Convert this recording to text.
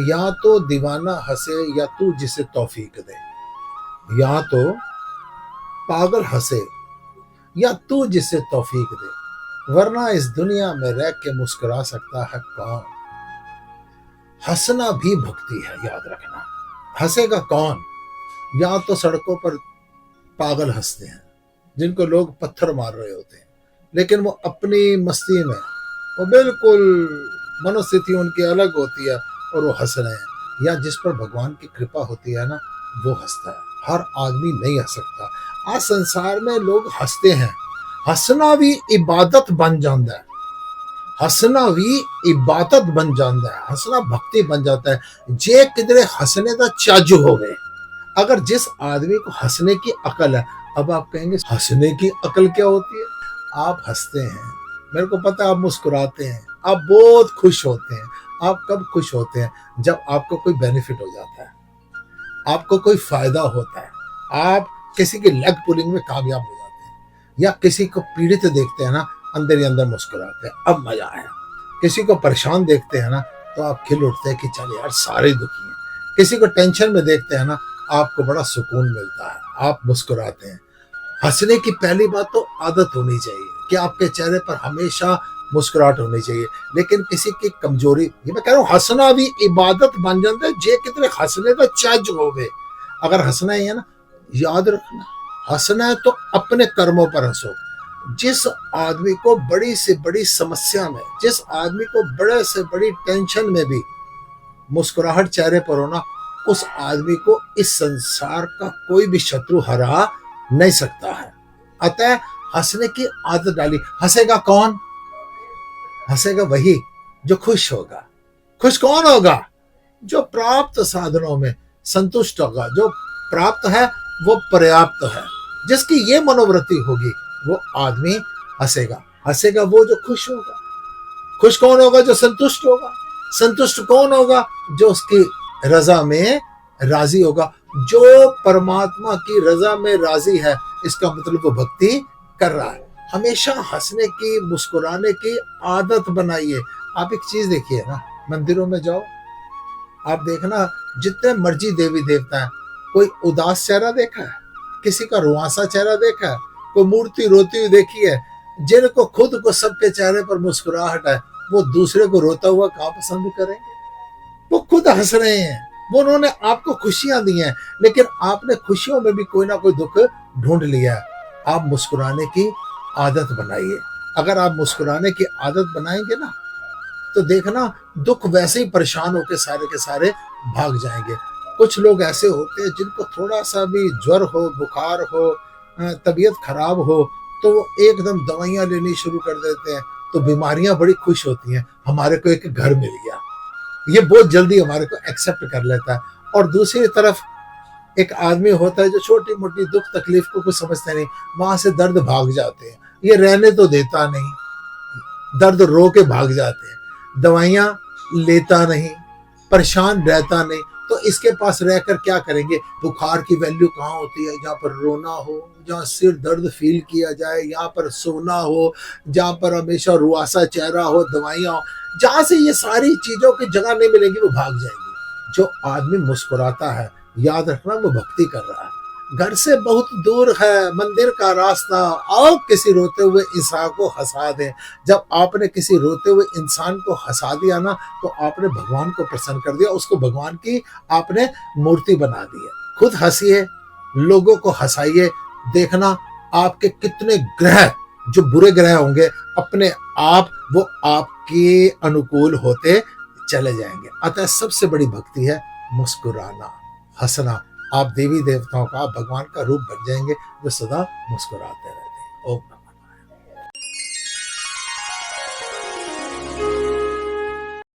या तो दीवाना हंसे या तू जिसे तौफीक दे, या तो पागल हंसे या तू जिसे तौफीक दे, वरना इस दुनिया में रह के मुस्कुरा सकता है कौन। हंसना भी भक्ति है, याद रखना। हंसेगा कौन? या तो सड़कों पर पागल हंसते हैं जिनको लोग पत्थर मार रहे होते हैं, लेकिन वो अपनी मस्ती में, वो बिल्कुल मनोस्थिति उनकी अलग होती है और वो हंस रहे हैं। या जिस पर भगवान की कृपा होती है ना, वो हंसता है। हर आदमी नहीं हंस सकता। आज संसार में लोग हंसते हैं, हंसना भी इबादत बन जाता है। हंसना भी इबादत बन जाता है, हंसना भक्ति बन जाता है। जे किधरे हंसने का चाजू हो गए। अगर जिस आदमी को हंसने की अकल है, अब आप कहेंगे हंसने की अकल क्या होती है? आप हंसते हैं, मेरे को पता है, आप मुस्कुराते हैं, आप बहुत खुश होते हैं। आप कब खुश होते हैं? जब आपको कोई बेनिफिट हो जाता है, आपको कोई फायदा होता है, आप किसी की लेग पुलिंग में कामयाब हो जाते हैं, या किसी को पीड़ित देखते हैं ना, अंदर ही अंदर मुस्कुराते हैं, अब मजा आया। किसी को परेशान देखते हैं ना, तो आप खिल उठते हैं कि चल यार सारे दुखी हैं। किसी को टेंशन में देखते हैं ना, आपको बड़ा सुकून मिलता है, आप मुस्कुराते हैं। हंसने की पहली बात तो आदत होनी चाहिए कि आपके चेहरे पर हमेशा मुस्कुराहट होनी चाहिए। लेकिन किसी की कमजोरी, ये मैं कह रहा हूँ, हंसना भी इबादत बन जाता है। जे कितने हंसने का चज हो गए। अगर हंसना ही है ना, याद रखना, हंसना है तो अपने कर्मों पर हंसो। जिस आदमी को बड़ी से बड़ी समस्या में, जिस आदमी को बड़े से बड़ी टेंशन में भी मुस्कुराहट चेहरे पर हो ना, उस आदमी को इस संसार का कोई भी शत्रु हरा नहीं सकता है। अतः हंसने की आदत डाली। हंसेगा कौन? हंसेगा वही जो खुश होगा। खुश कौन होगा? जो प्राप्त साधनों में संतुष्ट होगा। जो प्राप्त है वो पर्याप्त है। जिसकी ये मनोवृत्ति होगी, वो आदमी हंसेगा। हंसेगा वो जो खुश होगा। खुश कौन होगा? जो संतुष्ट होगा। संतुष्ट कौन होगा? जो उसकी रजा में राजी होगा। जो परमात्मा की रजा में राजी है, इसका मतलब वो भक्ति कर रहा है। हमेशा हंसने की, मुस्कुराने की आदत बनाइए। आप एक चीज देखिए ना, मंदिरों में जाओ, आप देखना, जितने मर्जी देवी देवता है, कोई उदास चेहरा देखा है? किसी का रुआंसा चेहरा देखा है? कोई मूर्ति रोती हुई देखी है? जिनको खुद को सबके चेहरे पर मुस्कुराहट है, वो दूसरे को रोता हुआ कहाँ पसंद करेंगे? वो खुद हंस रहे हैं, वो उन्होंने आपको खुशियां दी हैं, लेकिन आपने खुशियों में भी कोई ना कोई दुख ढूंढ लिया है। आप मुस्कुराने की आदत बनाइए। अगर आप मुस्कुराने की आदत बनाएंगे ना, तो देखना दुख वैसे ही परेशान होकर सारे के सारे भाग जाएंगे। कुछ लोग ऐसे होते हैं जिनको थोड़ा सा भी ज्वर हो, बुखार हो, तबीयत खराब हो, तो वो एकदम दवाइयां लेनी शुरू कर देते हैं। तो बीमारियां बड़ी खुश होती हैं, हमारे को एक घर मिल गया, ये बहुत जल्दी हमारे को एक्सेप्ट कर लेता है। और दूसरी तरफ एक आदमी होता है जो छोटी मोटी दुख तकलीफ को कुछ समझता नहीं, वहां से दर्द भाग जाते हैं, ये रहने तो देता नहीं, दर्द रो के भाग जाते हैं, दवाइयां लेता नहीं, परेशान रहता नहीं। तो इसके पास रहकर क्या करेंगे? बुखार की वैल्यू कहाँ होती है? जहाँ पर रोना हो, जहाँ सिर दर्द फील किया जाए, यहाँ पर सोना हो, जहाँ पर हमेशा रुआसा चेहरा हो, दवाइयाँ हो, जहाँ से ये सारी चीजों की जगह नहीं मिलेगी, वो भाग जाएंगी। जो आदमी मुस्कुराता है, याद रखना, वो भक्ति कर रहा है। घर से बहुत दूर है मंदिर का रास्ता, आओ किसी रोते हुए इंसान को हंसा दे। जब आपने किसी रोते हुए इंसान को हंसा दिया ना, तो आपने भगवान को प्रसन्न कर दिया, उसको भगवान की आपने मूर्ति बना दी है। खुद हंसिए, लोगों को हंसाइए। देखना आपके कितने ग्रह, जो बुरे ग्रह होंगे, अपने आप वो आपके अनुकूल होते चले जाएंगे। अतः सबसे बड़ी भक्ति है मुस्कुराना, हंसना। आप देवी देवताओं का, आप भगवान का रूप बन जाएंगे जो सदा मुस्कुराते रहते हैं। ओम।